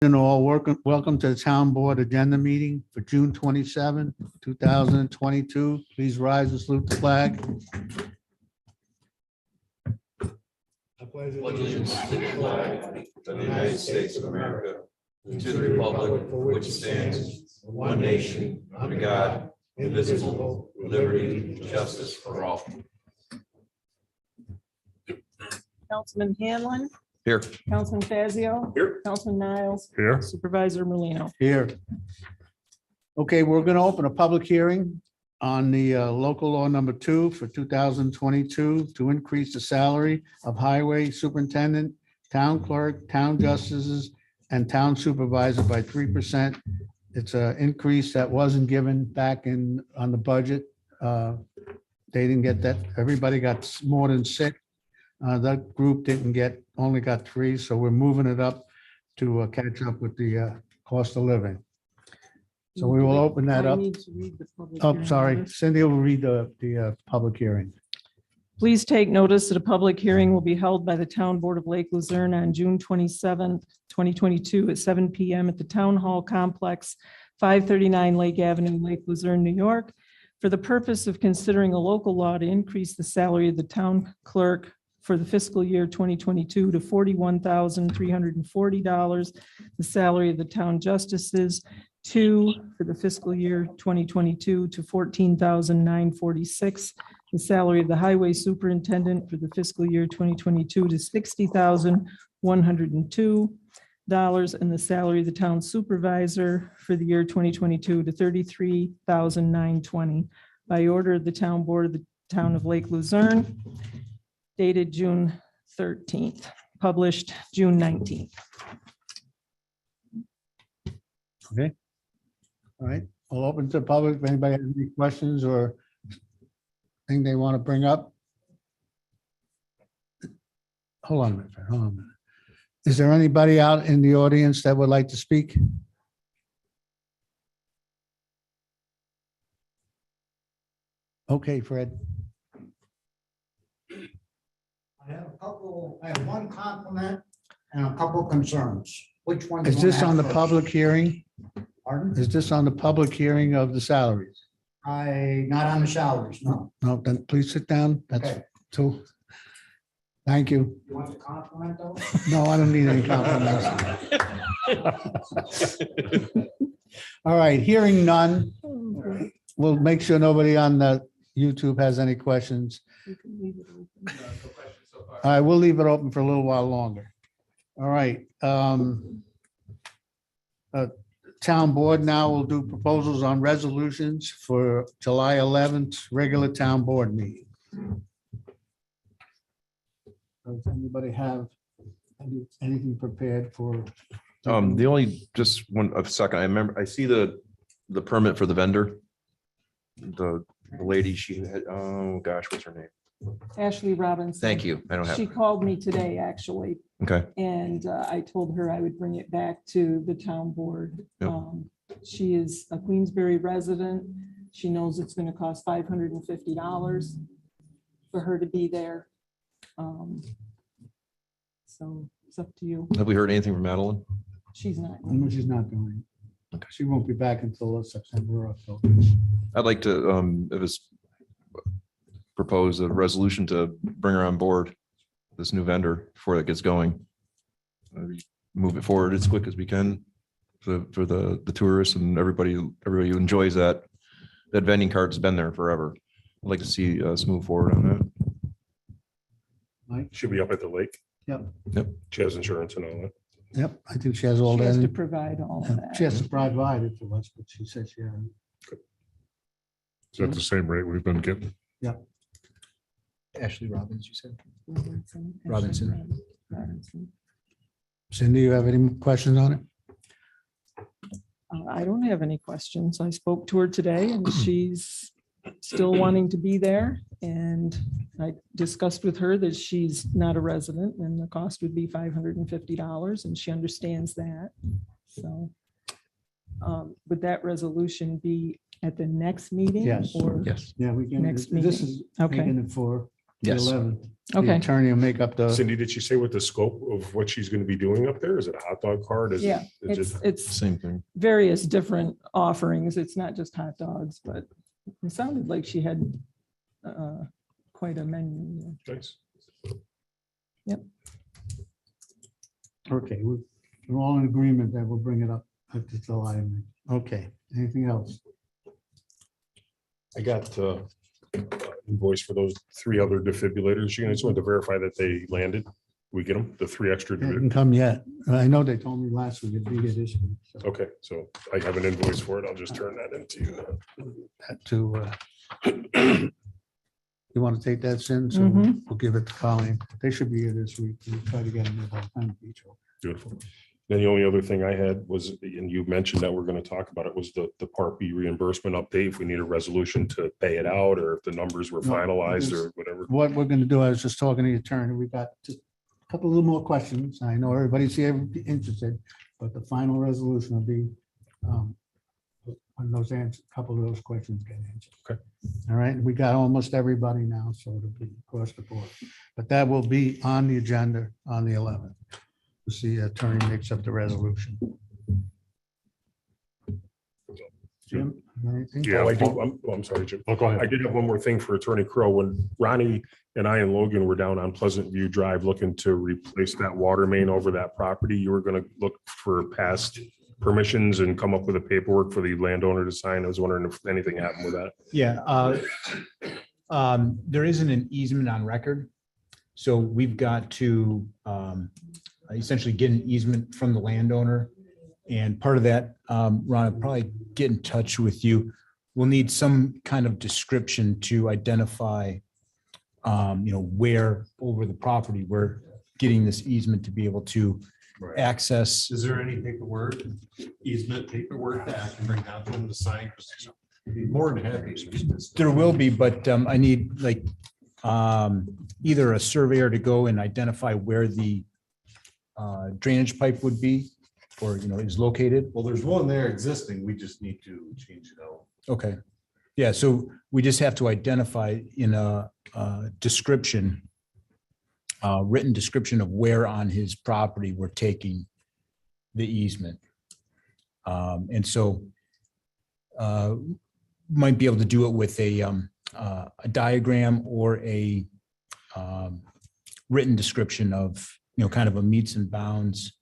And all, welcome to the town board agenda meeting for June 27, 2022. Please rise and salute the flag. Allegiance to the flag of the United States of America, and to the republic for which it stands, one nation, under God, indivisible, with liberty and justice for all. Councilman Hanlon, Here. Councilman Fazio. Here. Councilman Niles. Here. Supervisor Merlino. Here. Okay, we're going to open a public hearing on the local law number 2 for 2022 to increase the salary of highway superintendent, town clerk, town justices, and town supervisor by 3%. It's an increase that wasn't given back on the budget. They didn't get that. Everybody got more than 6. That group only got 3, so we're moving it up to catch up with the cost of living. So we will open that I up. need to read the public Oh, hearing sorry, notice. Cindy will read the public hearing. Please take notice that a public hearing will be held by the Town Board of Lake Luzerne on June 27th, 2022 at 7 p.m. at the Town Hall Complex, 539 Lake Avenue, Lake Luzerne, New York, for the purpose of considering a local law to increase the salary of the town clerk for the fiscal year 2022 to $41,340, the salary of the town justices for the fiscal year 2022 to $14,946, the salary of the highway superintendent for the fiscal year 2022 to $60,102, and the salary of the town supervisor for the year 2022 to $33,920 by order of the town board of the town of Lake Luzerne, dated June 13th, published June 19th. Okay. All right, I'll open to the public. If anybody has any questions or thing they want to bring up. Hold on a minute. Is there anybody out in the audience that would like to speak? Okay, Fred. I have one compliment and a couple concerns. Which one? do you Is this wanna on the have public first? hearing? Pardon? Is this on the public hearing of the salaries? Not on the salaries, no. No, then please sit down. That's Okay. two. Thank you. You want the compliment though? No, I don't need any compliments. All right, hearing none. We'll make sure nobody on the YouTube has any questions. You can leave it open. All right, we'll leave it open for a little while longer. All right. Town board now will do proposals on resolutions for July 11th, regular town board meeting. Does anybody have anything prepared for? The only, just a second, I remember, I see the permit for the vendor. The lady, she had, oh gosh, what's her name? Ashley Robinson. Thank you. I don't She have, called me today, actually, okay, and I told her I would bring it back to the town board. Yep. She is a Queensbury resident. She knows it's going to cost $550 for her to be there. So it's up to you. have we heard anything from Madeline? She's not. She's not going. Okay. She won't be back until September or October. I'd like to, if it's propose a resolution to bring her on board, this new vendor, before it gets going. Move it forward as quick as we can for the tourists and everybody who enjoys that vending cart's been there forever. I'd like to see us move forward on that. Mike? Should be up at the lake. Yep. Yep. She has insurance and all that. Yep, I think she has all She has to that. provide all of that. She has to provide it to us, but she says she hasn't. Is that the same rate we've been getting? Ashley Robbins, you said? Robinson. Robinson. Robinson. Cindy, you have any questions on it? I don't have any questions. I spoke to her today and she's still wanting to be there. And I discussed with her that she's not a resident and the cost would be $550 and she understands that. So would that resolution be at the next meeting? Yes. Or Yes. Yeah, we can. Next This meeting. is Okay. making it for the Yes. 11th. The Okay, attorney will make up the, Cindy, did she say what the scope of what she's going to be doing up there? Is it a hot dog cart? Is yeah, it it's, just? it's Same thing. various different offerings. It's not just hot dogs, but it sounded like she had quite a menu. Nice. okay, we're all in agreement that we'll bring it up at the July meeting. Okay, anything else? I got invoice for those 3 other defibrillators. You just want to verify that they landed. We get them, the 3 extra. It didn't come yet. I know they told me last week it'd be here this week. So Okay, so I have an invoice for it. I'll just turn that into you. that you want to take that, Sin? So Mhm. we'll give it to Colleen. They should be here this week. We'll try to get them here by the time. Beautiful. Then the only other thing I had was, and you mentioned that we're going to talk about it, was the Part B reimbursement update. If we need a resolution to pay it out, or if the numbers were No, finalized it's- or whatever. What we're gonna do, I was just talking to the attorney, we got just a couple little more questions. I know everybody's here interested, but the final resolution will be when those answers, a couple of those questions get answered. Okay. All right, we got almost everybody now, so it'll be across the board. But that will be on the agenda on the 11th. We'll see the attorney makes up the resolution. Jim, anything? Yeah, I do. I'm sorry, Jim. Oh, go I ahead. did have one more thing for Attorney Crow. When Ronnie and I and Logan were down on Pleasant View Drive looking to replace that water main over that property, you were going to look for past permissions and come up with a paperwork for the landowner to sign. I was wondering if anything happened with that. Yeah, there isn't an easement on record. So we've got to essentially get an easement from the landowner. And part of that, Ron, I'll probably get in touch with you. We'll need some kind of description to identify, where over the property we're getting this easement to be able to access. Is there any paperwork, easement paperwork that I can bring down to them to sign? More than happy. There will be, but I need either a surveyor to go and identify where the drainage pipe would be or, is located. Well, there's one there existing. We just need to change it out. Okay. Yeah, so we just have to identify in a description, written description of where on his property we're taking the easement. And so might be able to do it with a diagram or a written description of, kind of a meets and bounds.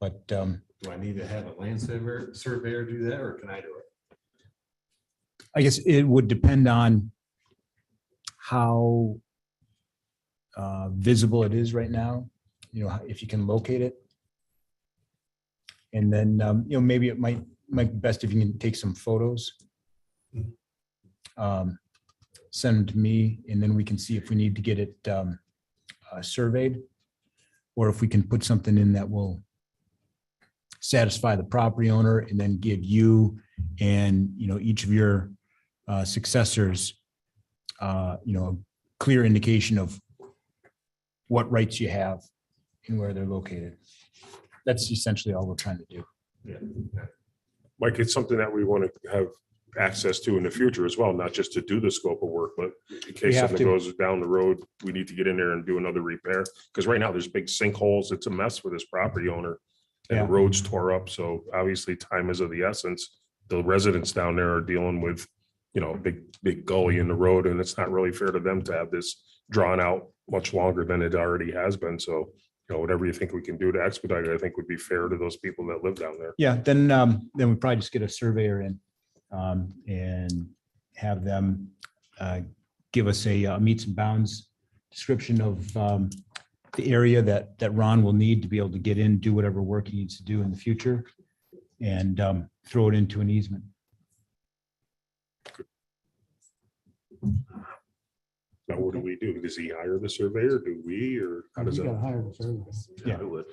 But Do I need to have a land surveyor do that, or can I do it? I guess it would depend on how visible it is right now, if you can locate it. And then, maybe it might be best if you can take some photos. Send them to me, and then we can see if we need to get it surveyed, or if we can put something in that will satisfy the property owner and then give you and, each of your successors, a clear indication of what rights you have and where they're located. That's essentially all we're trying to do. Mike, it's something that we want to have access to in the future as well, not just to do the scope of work, but in case have something to. goes down the road, we need to get in there and do another repair. Because right now there's big sinkholes. It's a mess for this property owner. And Yeah. the roads tore up. So obviously time is of the essence. The residents down there are dealing with, a big gully in the road, and it's not really fair to them to have this drawn out much longer than it already has been. So, whatever you think we can do to expedite it, I think would be fair to those people that live down there. Yeah, then we probably just get a surveyor in and have them give us a meets and bounds description of the area that Ron will need to be able to get in, do whatever work he needs to do in the future, and throw it into an easement. Now, what do we do? Does he hire the surveyor? Do we, or how does You gotta that? hire the surveyor. Yeah. I would.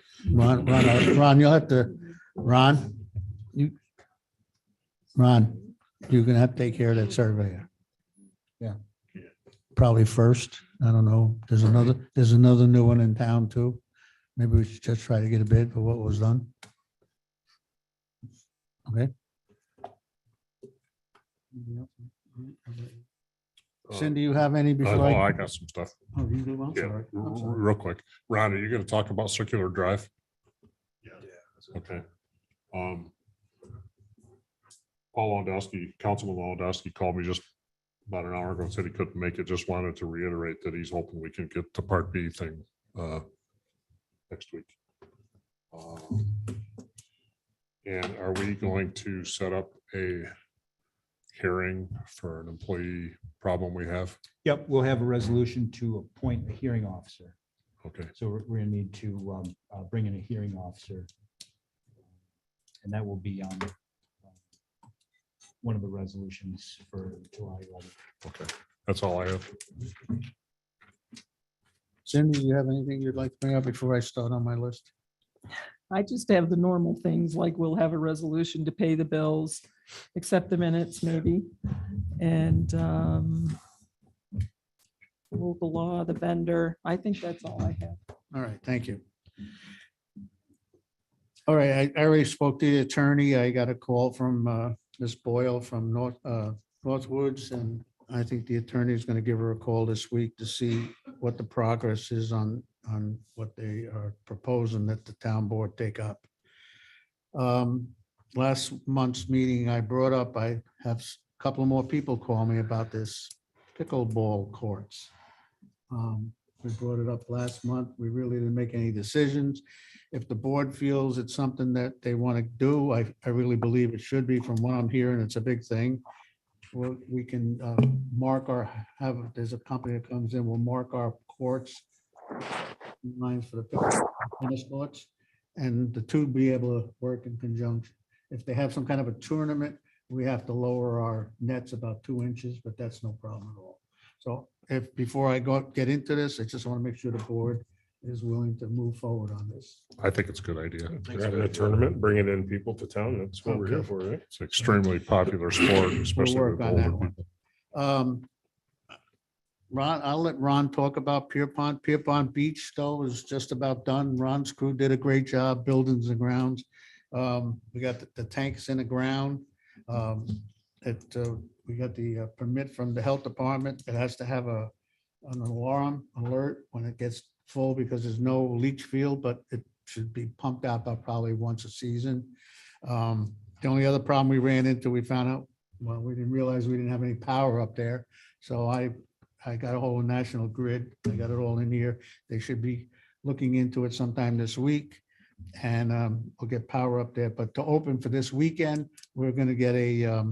Ron, you'll have to, Ron, you're gonna have to take care of that surveyor. Yeah. Probably first. I don't know. There's another new one in town too. Maybe we should just try to get a bid for what was done. Okay. Cindy, you have any Oh, before I I? got some stuff. Oh, you do? I'm Yeah, sorry. I'm sorry. real quick. Ron, are you gonna talk about Circular Drive? Yeah. Okay. Paul Waldowski, Councilman Waldowski called me just about an hour ago and said he couldn't make it. Just wanted to reiterate that he's hoping we can get the Part B thing next week. And are we going to set up a hearing for an employee problem we have? Yep, we'll have a resolution to appoint a hearing officer. Okay, So we're gonna need to bring in a hearing officer. And that will be on one of the resolutions for July 11th. okay. That's all I have. Cindy, you have anything you'd like to bring up before I start on my list? I just have the normal things, like we'll have a resolution to pay the bills, accept the minutes maybe. And local law, the vendor. I think that's all I have. All right, thank you. All right, I already spoke to the attorney. I got a call from Ms. Boyle from Northwoods, and I think the attorney is going to give her a call this week to see what the progress is on what they are proposing that the town board take up. Last month's meeting, I brought up, I have a couple more people call me about this pickleball courts. We brought it up last month. We really didn't make any decisions. If the board feels it's something that they want to do, I really believe it should be. From what I'm hearing, it's a big thing. Well, we can mark there's a company that comes in, we'll mark our courts, lines for the tennis courts, and the two be able to work in conjunction. If they have some kind of a tournament, we have to lower our nets about 2 inches, but that's no problem at all. So before I get into this, I just want to make sure the board is willing to move forward on this. I think it's a good idea. We're having a tournament, bringing in people to town. That's what we're here Okay. for, right? It's an extremely popular sport, We'll especially work with on that older one. people. Ron, I'll let Ron talk about Pierpont. Pierpont Beach, though, is just about done. Ron's crew did a great job, buildings and grounds. We got the tanks in the ground. We got the permit from the health department. It has to have an alarm alert when it gets full because there's no leach field, but it should be pumped out about probably once a season. The only other problem we ran into, we found out, well, we didn't realize we didn't have any power up there. So I got a whole National Grid. I got it all in here. They should be looking into it sometime this week. And we'll get power up there. But to open for this weekend, we're going to get a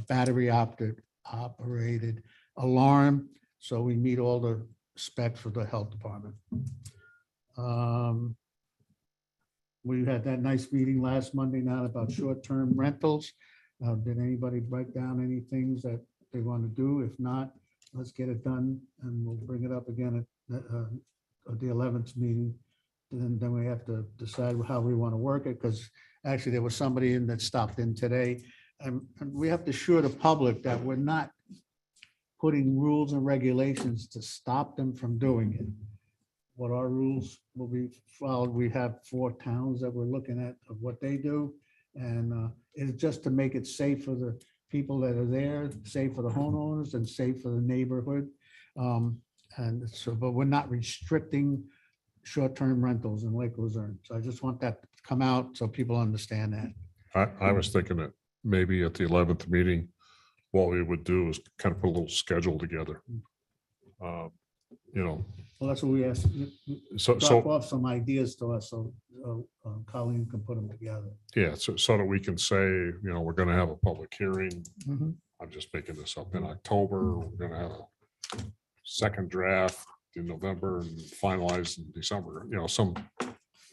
battery operated alarm. So we meet all the specs for the health department. We had that nice meeting last Monday night about short-term rentals. Did anybody break down any things that they want to do? If not, let's get it done and we'll bring it up again at the 11th meeting. And then we have to decide how we want to work it, because actually there was somebody in that stopped in today. And we have to assure the public that we're not putting rules and regulations to stop them from doing it. What our rules will be followed. We have 4 towns that we're looking at of what they do. And it's just to make it safe for the people that are there, safe for the homeowners and safe for the neighborhood. And so, but we're not restricting short-term rentals in Lake Luzerne. So I just want that to come out so people understand that. I was thinking that maybe at the 11th meeting, what we would do is kind of put a little schedule together. Well, that's what we asked. So Drop off some ideas to us so Colleen can put them together. yeah, so that we can say, we're going to have a public hearing. Mhm. I'm just making this up in October. We're going to have a second draft in November and finalize in December, some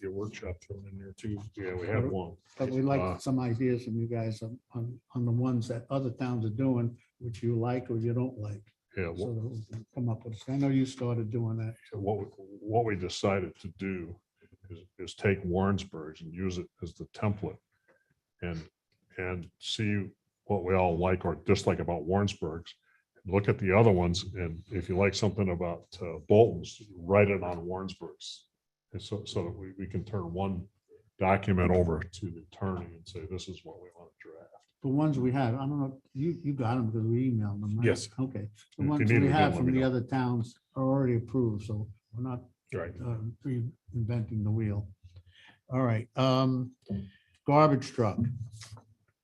your workshop thrown in there too. Yeah, we have one. But we'd like some ideas from you guys on the ones that other towns are doing, which you like or you don't like. Yeah, So that we can come up with, I know you started doing that. what we decided to do is take Warrensburg's and use it as the template and see what we all like or dislike about Warrensburg's. Look at the other ones, and if you like something about Bolton's, write it on Warrensburg's. And so that we can turn one document over to the attorney and say, this is what we want to draft. The ones we have, I don't know, you got them because we emailed them, right? Yes. Okay. The If you ones need we them, have let from me the know. other towns are already approved, so we're not Right. reinventing the wheel. All right, garbage truck.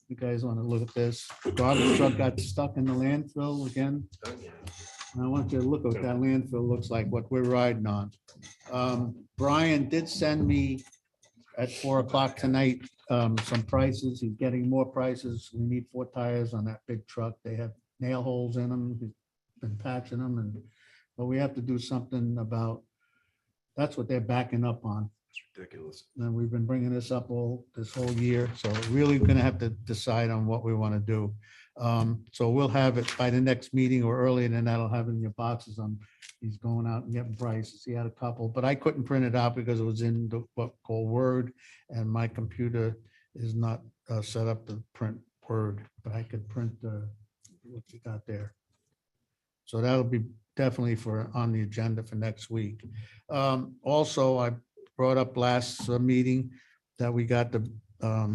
You guys want to look at this? Garbage truck got stuck in the landfill again. And I want you to look at what that landfill looks like, what we're riding on. Brian did send me at 4 o'clock tonight, some prices. He's getting more prices. We need 4 tires on that big truck. They have nail holes in them. He's been patching them but we have to do something about, that's what they're backing up on. It's ridiculous. And we've been bringing this up this whole year, so really gonna have to decide on what we want to do. So we'll have it by the next meeting or earlier than that. I'll have it in your boxes. He's going out and getting prices. He had a couple, but I couldn't print it out because it was in the what called Word, and my computer is not set up to print Word, but I could print what you got there. So that'll be definitely on the agenda for next week. Also, I brought up last meeting that we got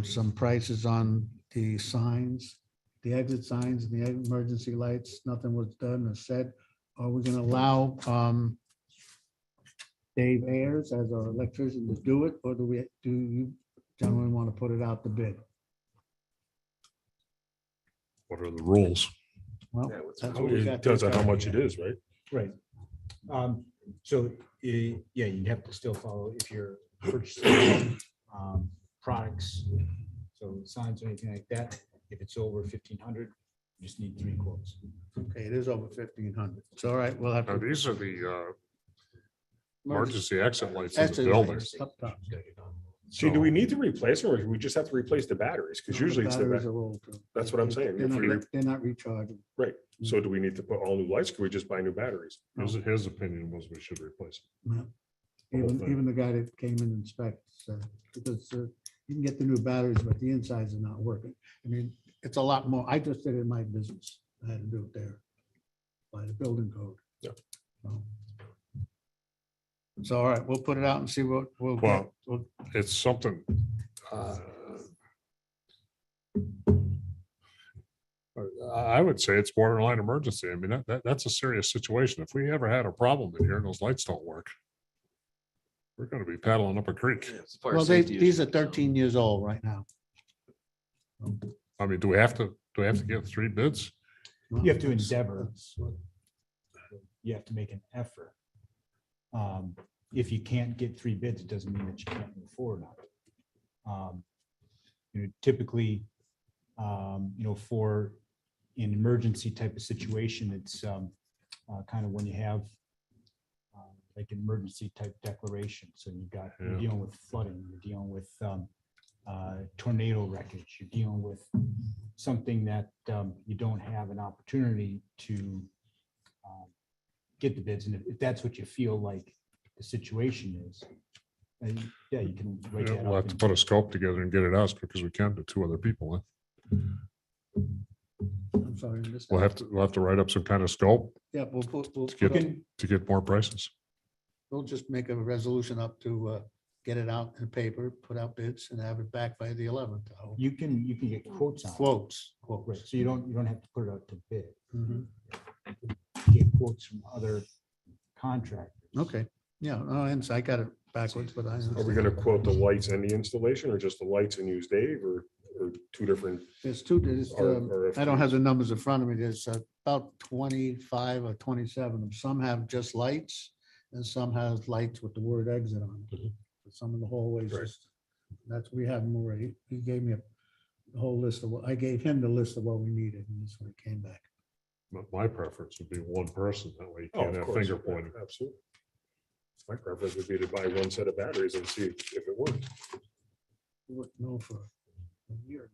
some prices on the signs, the exit signs, the emergency lights. Nothing was done or said. Are we gonna allow Dave Ayers as our electrician to do it, or do you gentlemen want to put it out to bid? What are the rules? Well, Yeah, what's- that's what we It got. depends on how much it is, right? Right. So, yeah, you'd have to still follow if you're purchasing products, so signs or anything like that. If it's over 1,500, you just need 3 quotes. Okay, it is over 1,500. It's all right. We'll have Now, to. these are the emergency exit lights in Exit the building. lights up top. See, do we need to replace them or do we just have to replace the batteries? Because usually it's the, Batteries ba- are old, too. That's what I'm saying. They're If not we- they're not rechargeable. right. So do we need to put all new lights? Can we just buy new batteries? His opinion was we should replace it. Yeah. Even the guy that came in and inspected said, because you can get the new batteries, but the insides are not working. I mean, it's a lot more. I just did it in my business. I had to do it there by the building code. Yeah. So, all right, we'll put it out and see what we'll get. Well, it's something. I would say it's borderline emergency. I mean, that's a serious situation. If we ever had a problem in here and those lights don't work, we're gonna be paddling up a creek. Yeah, it's a fire Well, safety these are issue, so. 13 years old right now. I mean, do we have to get 3 bids? You have to endeavor. You have to make an effort. If you can't get 3 bids, it doesn't mean that you can't move forward on it. Typically, for an emergency type of situation, it's kind of when you have like an emergency type declaration. So you're Yeah. dealing with flooding, you're dealing with tornado wreckage, you're dealing with something that you don't have an opportunity to get the bids. And if that's what you feel like the situation is, then yeah, you can write that We'll up. have to put a scope together and get it out as quick as we can to 2 other people. I'm sorry. I missed We'll that. have to write up some kind of scope Yeah, we'll to get more prices. we'll just make a resolution up to get it out in the paper, put out bids and have it back by the 11th. I hope. You can get quotes on it. Quotes. Right, so you don't have to put it out to bid. Mhm. Get quotes from other contractors. Okay, yeah, and so I got it backwards, but I. Are we gonna quote the lights and the installation or just the lights and use Dave or 2 different? There's two, I don't have RFQs? the numbers in front of me. There's about 25 or 27. Some have just lights and some have lights with the word exit on it. Mhm. Some of the hallways, Right. we have them already. He gave me a whole list of I gave him the list of what we needed and this one came back. But my preference would be 1 person. That way you Oh, can't of have course. finger pointing. Absolutely. My preference would be to buy 1 set of batteries and see if it worked. You wouldn't know for a year.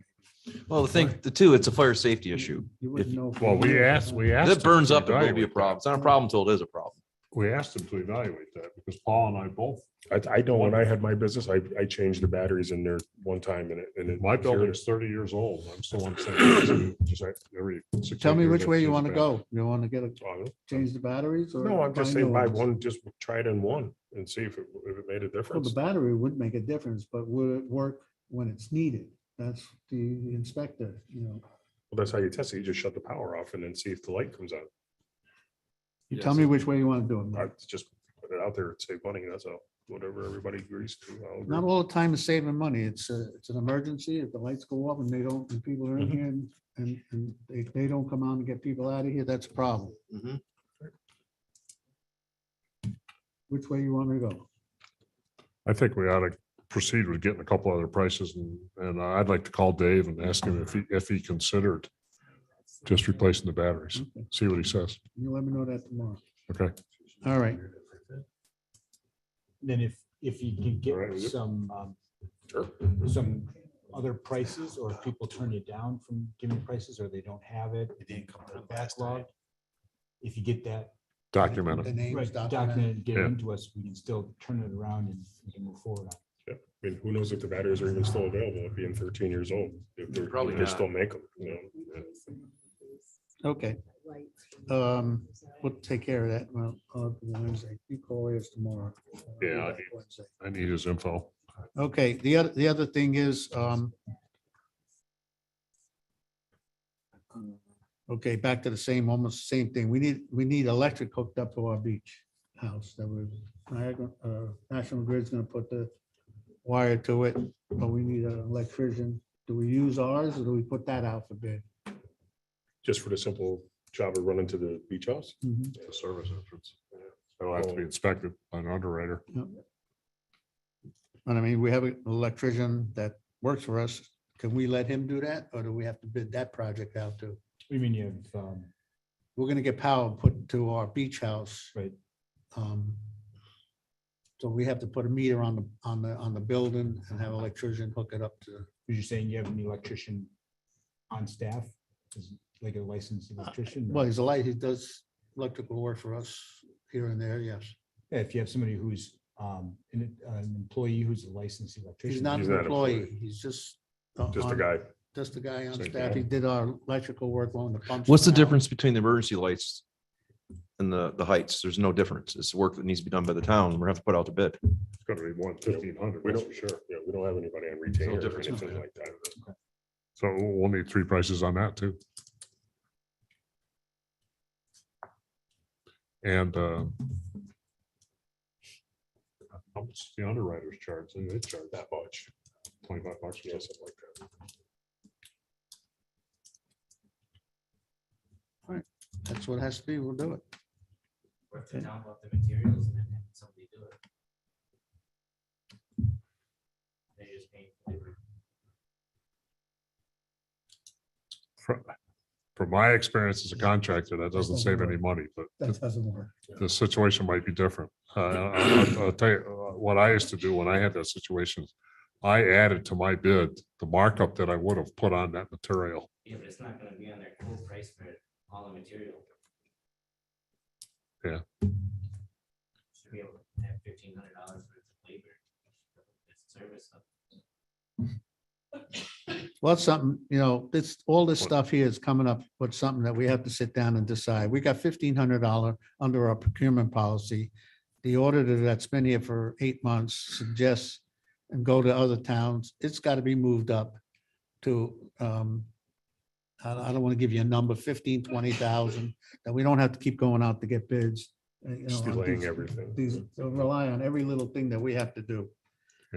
maybe. Well, the 2, it's a fire safety issue. You wouldn't know. for Well, a we year. asked. If it burns up, it will be a problem. It's not a problem until it is a problem. We asked them to evaluate that. Because Paul and I both, I know when I had my business, I changed the batteries in there one time and it. my building is 30 years old. I'm still on the same. Just like every 6, Tell 8 me years, which I way you change want to the go. You want to get a, Oh, change the batteries or? no, I'm just buy saying new buy ones? one, just try it in one and see if it made a Well, the difference. battery would make a difference, but would it work when it's needed? That's the inspector, you know. Well, that's how you test it. You just shut the power off and then see if the light comes on. You Yeah, tell me so- which way you want to do it. I Mike. just put it out there and save money. That's all. Whatever everybody agrees to. I'll agree. Not all the time is saving money. It's an emergency. If the lights go off and they don't, and people are in Mhm. here and they don't come out and get people out of here, that's a problem. Mhm. Which way you want to go? I think we ought to proceed with getting a couple other prices and I'd like to call Dave and ask him if he considered just replacing the batteries. Okay. See what he says. You let me know that tomorrow. Okay. All right. Then if you can All right get with you? some other prices, or if people turn you down from giving prices, or they don't have it, it didn't come to the backlog. If you get that Document The it. names right documented. documented, get it Yeah. into us, we can still turn it around and we can move forward on it. Yeah. I mean, who knows if the batteries are even still available, it being 13 years old. If they're Probably they not. still make them, you know. Okay. We'll take care of that. Well, Wednesday. You call us tomorrow. Yeah, I need- Wednesday. I need his info. Okay, the other thing is, okay, back to the same, almost same thing. We need electric hooked up to our beach house. That was, National Grid's gonna put the wire to it, but we need an electrician. Do we use ours or do we put that out for bid? Just for the simple job of running to the beach house. The service entrance. It'll have to be inspected by an underwriter. And I mean, we have an electrician that works for us. Can we let him do that or do we have to bid that project out too? We mean you have, We're gonna get power put to our beach house. right, So we have to put a meter on the building and have an electrician hook it up to. you're saying you have an electrician on staff, is like a licensed electrician? or- Well, he's a light, he does electrical work for us here and there, yes. Yeah, if you have somebody who's an employee who's a licensed electrician. He's not He's an not an employee, employee. he's just. Just a on- guy. Just a guy on Same staff. thing. He did our electrical work on the pumps. What's the now. difference between the emergency lights and the heights? There's no difference. It's work that needs to be done by the town. We're gonna have to put out the bid. It's gonna be more than 1,500, We that's don't, for sure. yeah, we don't have anybody on retainer or difference. anything like that. So we'll need 3 prices on that too. And how much the underwriters charge? They charge That much. $25 or Yeah, something. something like that. That's what it has to be, we'll do it. Work the town about the materials and then have somebody do it. They just pay for labor. From my experience as a contractor, that doesn't save any money, but That doesn't work. the situation might be different. I'll tell you, what I used to do when I had that situation, I added to my bid the markup that I would have put on that material. Yeah, but it's not gonna be on their full price for all the material. Yeah. Should be able to have $1,500 worth of labor. It's service. Well, it's something, all this What? stuff here is coming up with something that we have to sit down and decide. We got $1,500 under our procurement policy. The auditor that's been here for 8 months suggests and go to other towns. It's got to be moved up to, I don't want to give you a number, 15, 20,000, that we don't have to keep going out to get bids. Just delaying everything. Rely on every little thing that we have to do.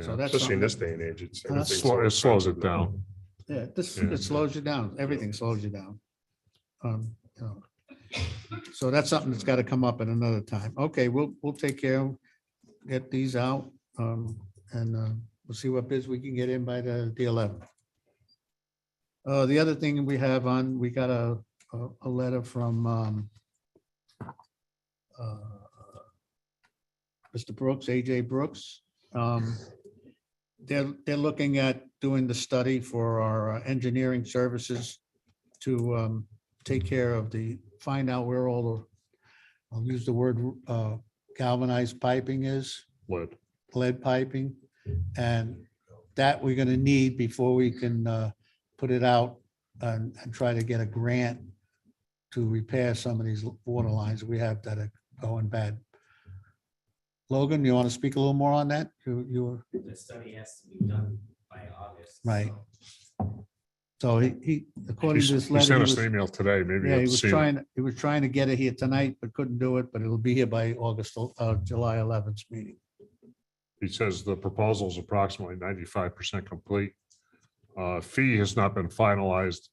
So Yeah. that's Especially in something this day and age, it's. Huh? everything's Slow- so It slows it expensive now. down. Yeah, Yeah. it slows you down. Everything slows you down. So that's something that's got to come up at another time. Okay, we'll take care of, get these out. And we'll see what bids we can get in by the 11th. The other thing we have on, we got a letter from Mr. Brooks, AJ Brooks. They're looking at doing the study for our engineering services to take care of find out where all the, I'll use the word galvanized piping is, Lead. lead piping. And that we're gonna need before we can put it out and try to get a grant to repair some of these water lines we have that are going bad. Logan, you want to speak a little more on that? You were, The study has to be done by August. Right. so so he, according to this He letter, sent he us was, an email today. Maybe yeah, you'll he was see it. trying to get it here tonight, but couldn't do it, but it'll be here by July 11th meeting. He says the proposal is approximately 95% complete. Fee has not been finalized.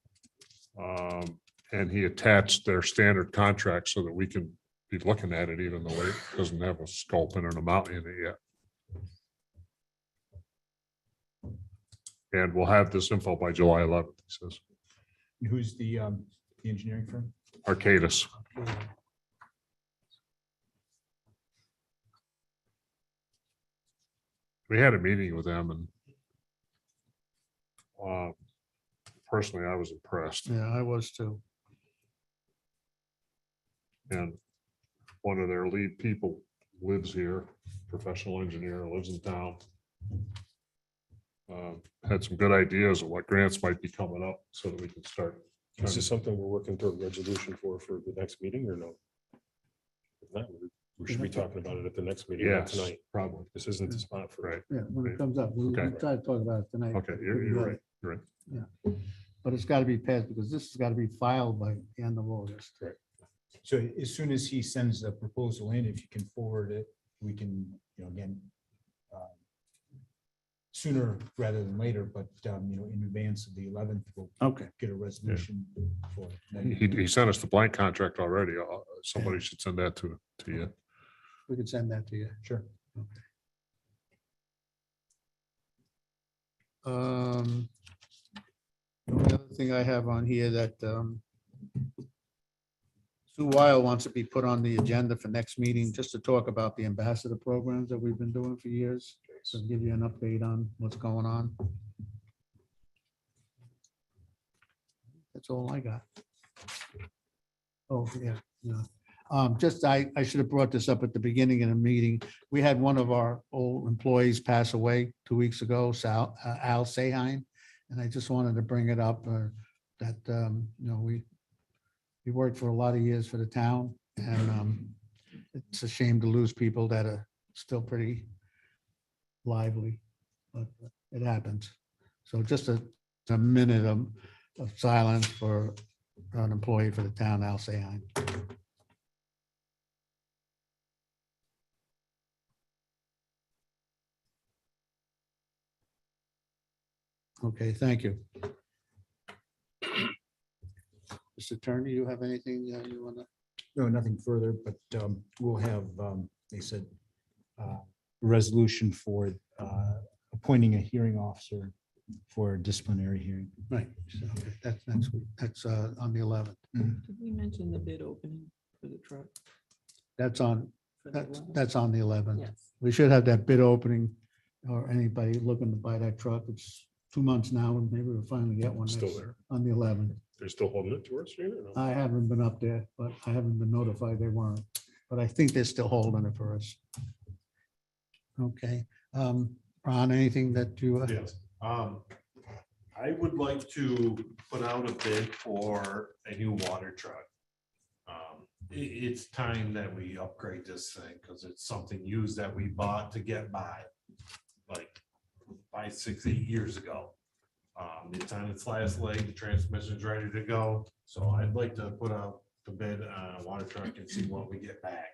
And he attached their standard contract so that we can be looking at it, even though it doesn't have a scope and an amount in it yet. And we'll have this info by July 11th, he says. Who's the engineering firm? Arcadis. We had a meeting with them and personally, I was impressed. Yeah, I was too. And one of their lead people lives here, professional engineer, lives in town. Had some good ideas of what grants might be coming up so that we can start. Is this something we're working toward resolution for the next meeting or no? If not, we should be talking about it at the next meeting, not Yes, tonight. probably. This isn't the spot for it. Yeah, when it comes up, we'll Okay. try to talk about it tonight. Okay, you're right. You're right. Yeah, but it's got to be passed because this has got to be filed by the end of August. So as soon as he sends the proposal in, if you can forward it, we can, again, sooner rather than later, but, in advance of the 11th, we'll Okay, get a resolution for it. Then- He sent us the blank contract already. Somebody should send that to you. we can send that to you. Sure. The only other thing I have on here that Sue Weil wants to be put on the agenda for next meeting, just to talk about the ambassador programs that we've been doing for years. So give you an update on what's going on. That's all I got. Oh, yeah, yeah. Just, I should have brought this up at the beginning of the meeting. We had one of our old employees pass away 2 weeks ago, Al Saheim. And I just wanted to bring it up, that, we worked for a lot of years for the town, and it's a shame to lose people that are still pretty lively, but it happens. So just a minute of silence for an employee for the town, Al Saheim. Okay, thank you. Mr. Attorney, you have anything you want to? No, nothing further, but we'll have, they said, a resolution for appointing a hearing officer for a disciplinary hearing. Right, so that's next week. That's on the 11th. Did we mention the bid opening for the truck? That's on, for the that's, 11th? that's on the 11th. Yes. We should have that bid opening, or anybody looking to buy that truck. It's 2 months now, and maybe we'll finally get one Still next- there. on the 11th. They're still holding it to our street or no? I haven't been up there, but I haven't been notified they weren't, but I think they're still holding it for us. Okay, Ron, anything that you? Yes, I would like to put out a bid for a new water truck. It's time that we upgrade this thing, because it's something used that we bought to get by, like 5, 6, 8 years ago. It's on its last leg, the transmission's ready to go, so I'd like to put out the bid on a water truck and see what we get back.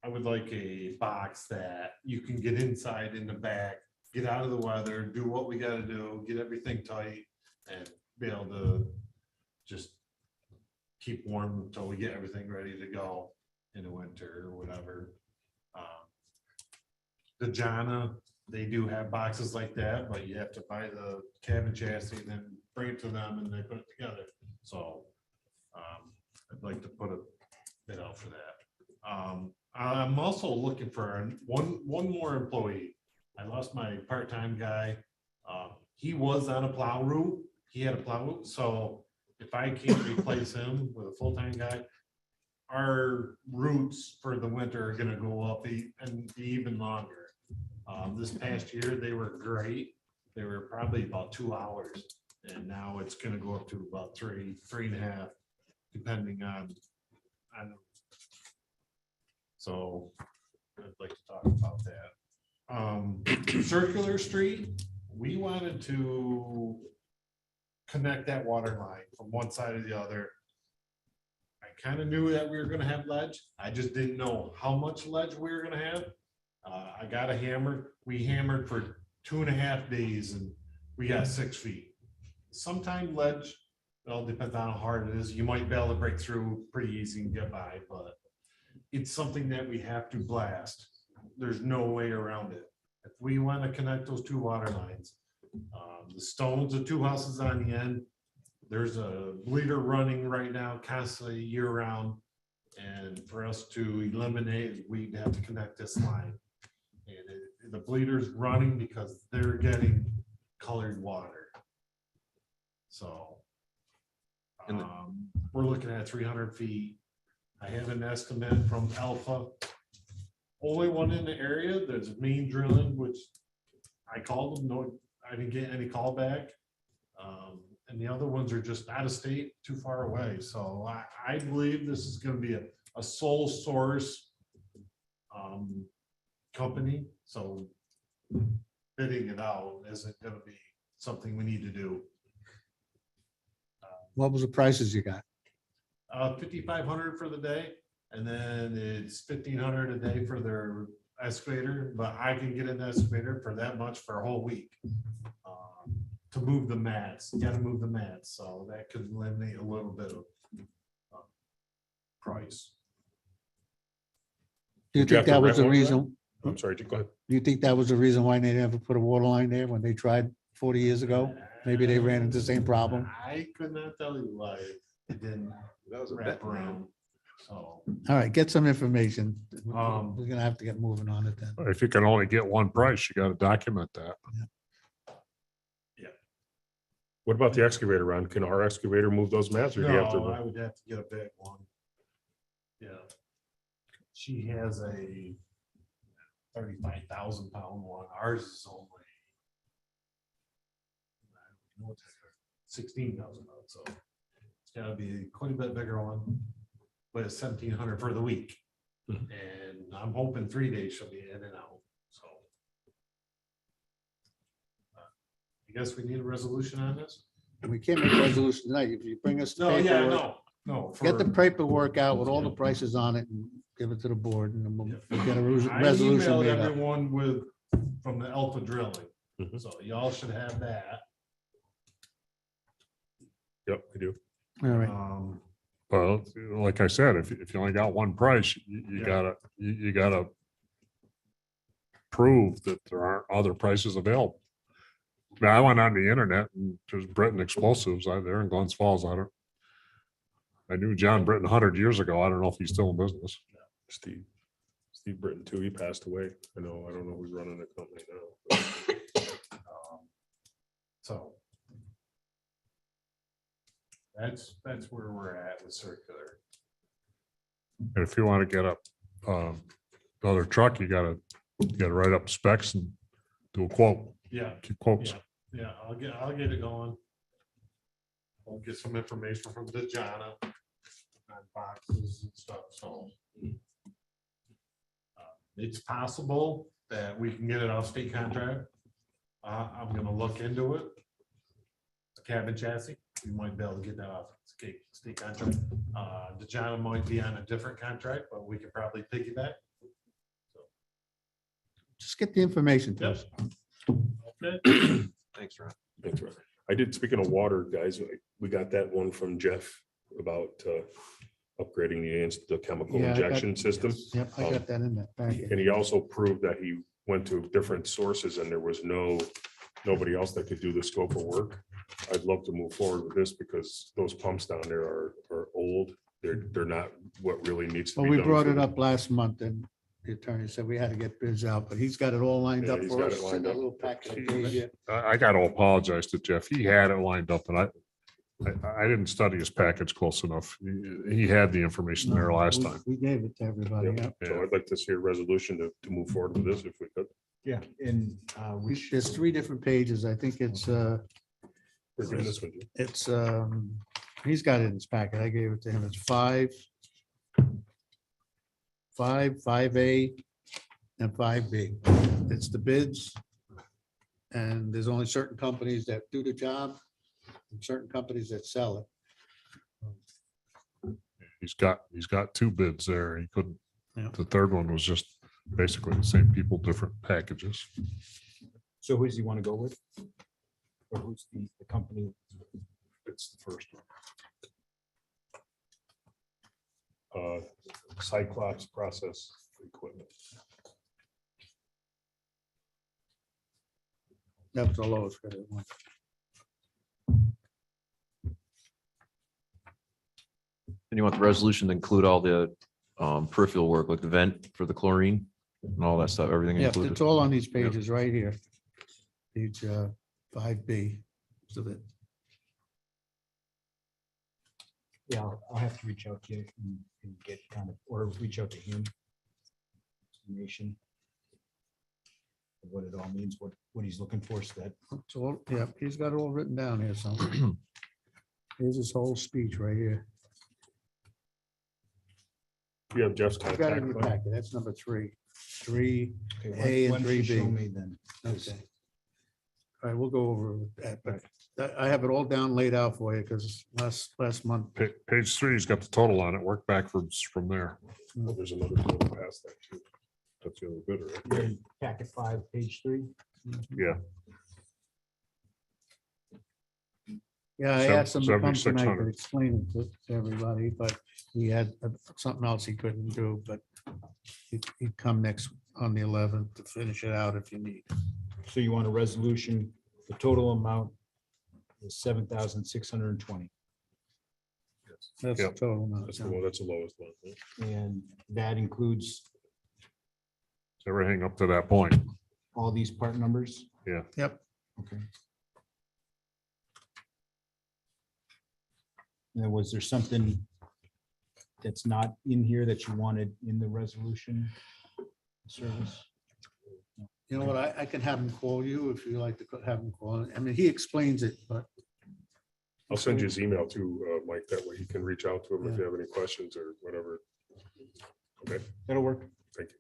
I would like a box that you can get inside in the back, get out of the weather, do what we gotta do, get everything tight, and be able to just keep warm until we get everything ready to go in the winter or whatever. The Jana, they do have boxes like that, but you have to buy the cabin chassis and then bring it to them and they put it together. So I'd like to put a bid out for that. I'm also looking for one more employee. I lost my part-time guy. He was on a plow route. He had a plow route. So if I can't replace him with a full-time guy, our routes for the winter are gonna go up and be even longer. This past year, they were great. They were probably about 2 hours. And now it's gonna go up to about 3.5, depending on. So I'd like to talk about that. Circular Street, we wanted to connect that water line from one side to the other. I kind of knew that we were gonna have ledge. I just didn't know how much ledge we were gonna have. I got a hammer. We hammered for 2.5 days and we got 6 feet. Sometimes ledge, it all depends on how hard it is. You might be able to break through pretty easy and get by, but it's something that we have to blast. There's no way around it. If we want to connect those 2 water lines, the stones, the 2 houses on the end, there's a bleeder running right now constantly year round. And for us to eliminate, we'd have to connect this line. And the bleeder's running because they're getting colored water. So And the- we're looking at 300 feet. I have an estimate from Alpha. Only one in the area, there's main drilling, which I called them, no, I didn't get any call back. And the other ones are just out of state, too far away. So I believe this is gonna be a sole source company, so bidding it out isn't gonna be something we need to do. What was the prices you got? 5,500 for the day, and then it's 1,500 a day for their excavator, but I can get an excavator for that much for a whole week. To move the mats, you gotta move the mats, so that could eliminate a little bit of price. Do you Would you think have to that was rent the one of reason? I'm sorry, go ahead. Do you think that was the reason why they never put a water line there when they tried 40 years ago? Maybe they ran into the same problem. I could not tell you why it didn't That was a wrap bet. around, so. All right, get some information. We're Um, gonna have to get moving on it then. If you can only get one price, you gotta document that. What about the excavator, Ron? Can our excavator move those mats or do you have No, I to? would have to get a big one. Yeah. She has a 35,000 pound one. Ours is only 16,000 pounds, so it's gotta be quite a bit bigger one. But it's 1,700 for the week. Mhm. And I'm hoping 3 days she'll be in and out, so. I guess we need a resolution on this? We can't make a resolution tonight. If you bring us the No, yeah, paperwork, no. get the for- paperwork out with all the prices on it and give it to the board and then we'll get a I resolution emailed made up. everyone from the Alpha Drilling, Mhm. so y'all should have that. Yep, I do. All right. Well, like I said, if you only got one price, you Yeah. gotta prove that there aren't other prices available. Now, I went on the internet and there's Britton Explosives out there in Glens Falls. I knew John Britton 100 years ago. I don't know if he's still in business. Steve Britton too, he passed away. I don't know who's running the company now. So. That's where we're at with circular. And if you want to get another truck, you gotta write up specs and do a quote, Yeah, keep quotes. yeah, I'll get it going. I'll get some information from the Jana on boxes and stuff, so. It's possible that we can get it off state contract. I'm gonna look into it. A cabin chassis, we might be able to get that off state contract. The Jana might be on a different contract, but we could probably piggyback. Just get the information to us. Okay. Thanks, Ron. That's right. I did, speaking of water, guys, we got that one from Jeff about upgrading the chemical Yeah, I got- injection system. Yep, I got that in that packet. And he also proved that he went to different sources and there was nobody else that could do the scope of work. I'd love to move forward with this because those pumps down there are old. They're not what really needs to Well, be we done. brought for it the- up last month and the attorney said we had to get bids out, but he's got it all lined Yeah, up he's for got us. it lined in a up. little packet I gave you. I gotta apologize to Jeff. He had it lined up and I didn't study his package close enough. He had the information there last We- time. We gave it to everybody. Yeah. yeah. So I'd like to see a resolution to move forward with this if we could. Yeah, and There's 3 different pages. I think it's, We're doing this with you. he's got it in his packet. I gave it to him. It's 5A, and 5B. It's the bids. And there's only certain companies that do the job and certain companies that sell it. He's got 2 bids there. He couldn't, Yeah. the third one was just basically the same people, different packages. so who does he want to go with? Or who's the company? It's the first one. Cyclops Process Equipment. That was the lowest credit one. And you want the resolution to include all the peripheral work, like the vent for the chlorine and all that stuff, everything Yeah, included. it's all on these pages right here. Page 5B. So that, Yeah, I'll have to reach out to you and get kind of, or reach out to him. Information. of What it all means, what he's looking for, so that it's all, yeah, he's got it all written down here somewhere. Here's his whole speech right here. You have Jeff's I got it contact. in your info? packet. That's number 3. 3, okay, A and why don't you 3B. show me then? okay. All right, we'll go over that, but I have it all down laid out for you because last month. Page 3, he's got the total on it. Work backwards from there. Oh, there's another total past that too. That's the other bidder. right? You're in Packet 5, page 3. Yeah. Yeah, I asked him to come tonight to 7,600. explain it to everybody, but he had something else he couldn't do, but he'd come next on the 11th to finish it out if you need. So you want a resolution, the total amount is 7,620, That's the Yep. total amount. That's the lowest one. yeah. and that includes Everything up to that point. all these part numbers? Yep. Okay. And was there something that's not in here that you wanted in the resolution service? You know what, I can have him call you if you like to have him call. I mean, he explains it, but I'll send you his email too, Mike. That way you can reach out to him if you have any questions or whatever. Okay, That'll work. thank you.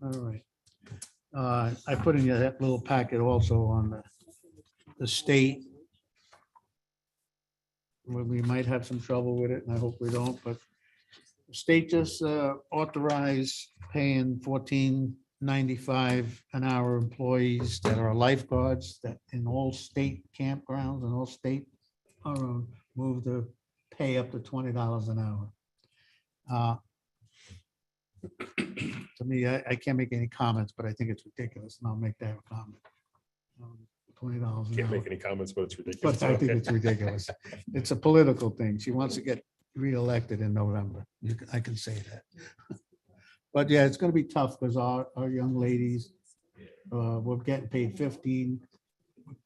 all right. I put in that little packet also on the state. Where we might have some trouble with it, and I hope we don't, but the state just authorized paying $14.95 an hour employees that are lifeguards that in all state campgrounds and all state move to pay up to $20 an hour. To me, I can't make any comments, but I think it's ridiculous, and I'll make that comment. $20 an Can't hour. make any comments, but it's ridiculous. But I think it's ridiculous. It's a political thing. She wants to get reelected in November. I can say that. But yeah, it's gonna be tough because our young ladies, we're getting paid 15.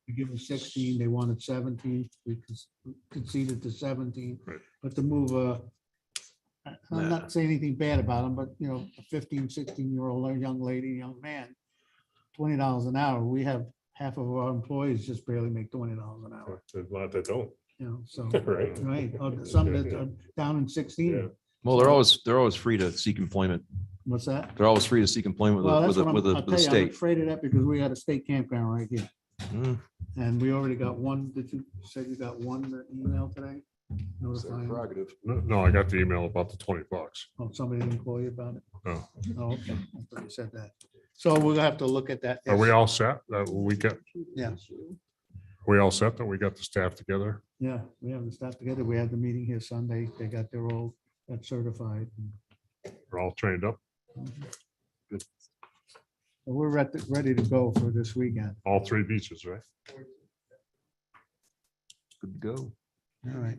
We give them 16, they wanted 17. We conceded to 17. Right. But to move, I'm not saying anything bad about them, but a 15, 16-year-old young lady, young man, $20 an hour. We have half of our employees just barely make $20 an hour, There's a lot that don't, so. right? Right, some that are down in Yeah. 16. Well, they're always free to seek employment. What's that? They're always free to seek employment Well, with that's what the, with the, I'll with tell the you, I'm state. afraid of that because we had a state campground right here. Mm. And we already got one. Did you say you got one email today? Notifying, Prerogative. No, I got the email about the $20. oh, somebody didn't call you about it? No. Oh, okay. I thought you said that. So we'll have to look at that. Are we all set? We got, Yeah, we all set that we got the staff together? yeah, we have the staff together. We had the meeting here Sunday. They got their all got certified. We're all trained up, So we're ready to go for this weekend. all 3 beaches, right? Good to go. All right.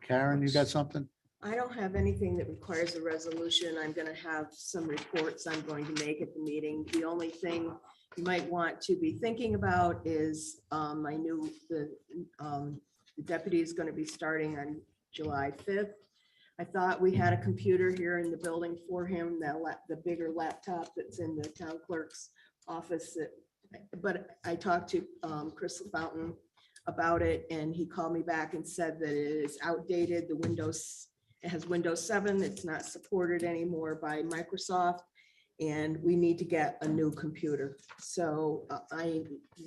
Karen, you got something? I don't have anything that requires a resolution. I'm going to have some reports I'm going to make at the meeting. The only thing you might want to be thinking about is, I knew the deputy is going to be starting on July 5th. I thought we had a computer here in the building for him, the bigger laptop that's in the town clerk's office. But I talked to Chris Fountain about it, and he called me back and said that it is outdated. It has Windows 7. It's not supported anymore by Microsoft, and we need to get a new computer. So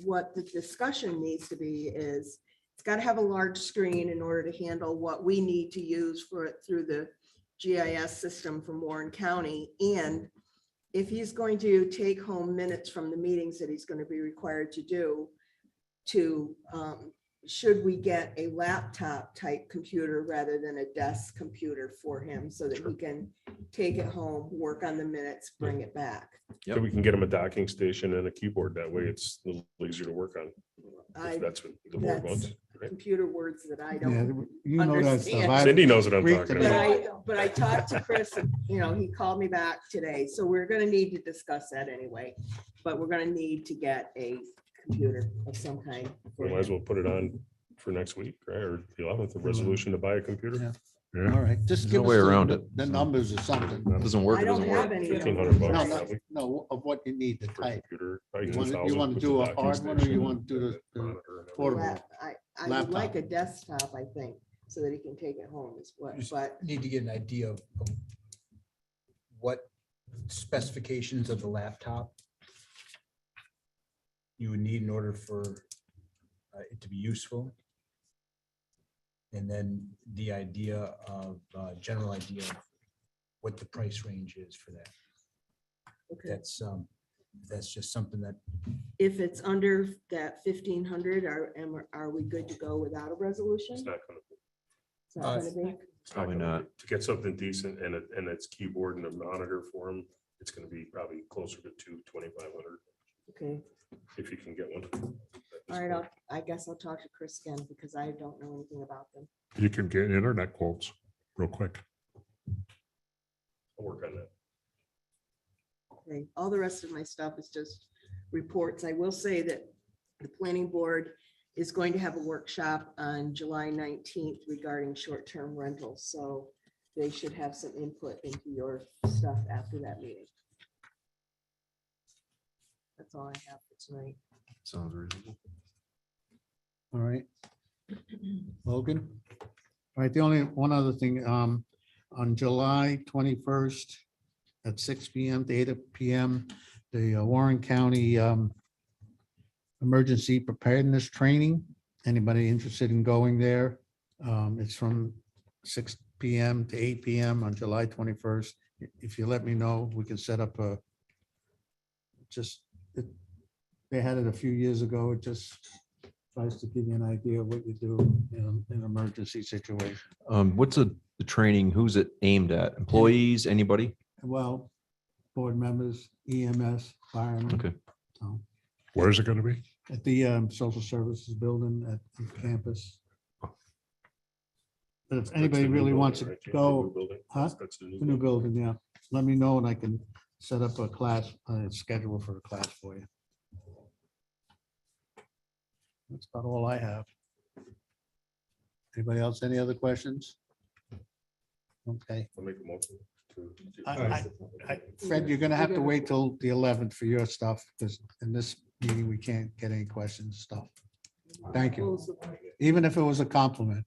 what the discussion needs to be is, it's got to have a large screen in order to handle what we need to use for it through the GIS system from Warren County. And if he's going to take home minutes from the meetings that he's going to be required to do, should we get a laptop type computer rather than a desk computer for him so that he can take it home, work on the minutes, bring it back? So we can get him a docking station and a keyboard. That way it's a little easier to work on. I- If that's what the board That's wants. right? computer words that I Yeah, don't. you know that stuff. understand. I- Cindy knows what I'm Read talking to But about. I talked to Chris, and, he called me back today, so we're gonna need to discuss that anyway. But we're gonna need to get a computer of some kind. for We might as him. well put it on for next week, right? Or the 11th, a resolution to buy a computer. Yeah. Yeah. All right, just There's give no us way the- around it. the numbers or something. It doesn't work. I It don't doesn't have work. any. 1,500 No, bucks. no, probably, no, of what you need to for a type. computer, probably You want 2,000 to with do the a docking hard one or you station want to do and the monitor and everything. portable? I would Laptop. like a desktop, I think, so that he can take it home as well, Just but Need to get an idea of what specifications of the laptop you would need in order for it to be useful. And then the general idea of what the price range is for that. okay. That's just something that, If it's under that 1,500, are we good to go without a resolution? It's not gonna, It's not gonna be? it's Probably gonna not. be- To get something decent and its keyboard and a monitor for him, it's gonna be probably closer to 2,500 Okay, if you can get one. all right, I guess I'll talk to Chris again because I don't know anything about them. You can get internet quotes real quick. I'll work on that. Okay, all the rest of my stuff is just reports. I will say that the planning board is going to have a workshop on July 19th regarding short-term rentals, so they should have some input into your stuff after that meeting. That's all I have for tonight. Sounds reasonable. All right. Logan? All right, the only one other thing, on July 21st at 6 PM to 8 PM, the Warren County Emergency Preparedness Training. Anybody interested in going there? It's from 6 PM to 8 PM on July 21st. If you let me know, we can set up they had it a few years ago. It just tries to give you an idea of what you do in an emergency situation. What's the training? Who's it aimed at? Employees, anybody? Well, board members, EMS, firemen. Okay. so, Where's it gonna be? At the social services building at the campus. But if That's anybody the new really building, wants to right? The new go, building. huh? That's the new the new building. building, yeah, let me know and I can set up a class, schedule for a class for you. That's about all I have. Anybody else, any other questions? Okay, I'll make a motion to. Fred, you're gonna have to wait till the 11th for your stuff, because in this meeting, we can't get any questions and stuff. Thank you, even if it was a compliment.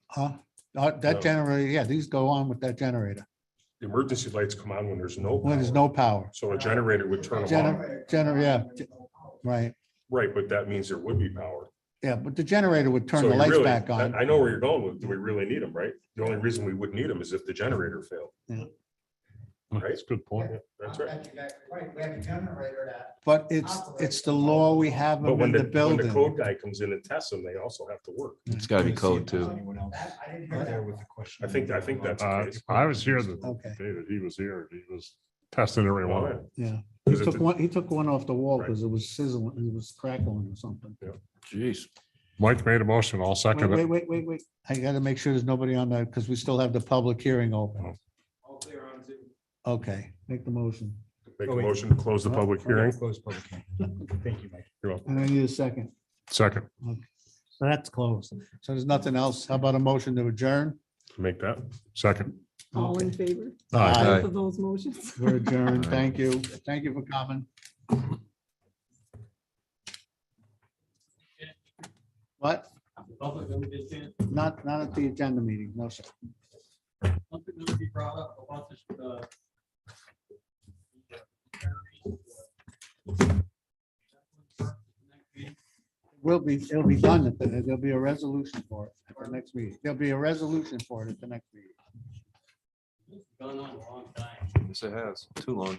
Huh? That No. generator, yeah, these go on with that generator, The emergency lights come on when there's no. when there's power. no power. So a generator would turn them off. Right, Right, but that means there would be power. yeah, but the generator would turn So the you lights really- back on. I know where you're going with, do we really need them, right? The only reason we wouldn't need them is if the generator failed. That's a good point. Yeah, That's right. We have a generator that. But it's the law, we have But them when in the, the when the building. code guy comes in and tests them, they also have to work. It's gotta be code too. Anyone else I didn't hear out that. there with a question? I think that's the case. I was here the Okay. day that he was here. He was testing every Oh, one. yeah. Yeah, Because if he took one off the wall Right. because it was sizzling, it was crackling or something. Jeez. Mike made a motion. I'll second it. Wait. I gotta make sure there's nobody on that because we still have the public hearing open. Okay, make the motion. Make a Oh, wait. motion to close the public hearing. Close public hearing. Thank you, Mike. And I need a second. Second, So that's closed. So there's nothing else. How about a motion to adjourn? make that. Second. All in favor? Aye. Both of those motions. We're adjourned. Thank you. Thank you for coming. What? Public, let me just say, Not at the agenda meeting. No, sir. something that be brought up about this, It'll be done. There'll be a resolution for it at the next meeting. There'll be a resolution for it at the next meeting. It's gone on a long time. Yes, it has, too long.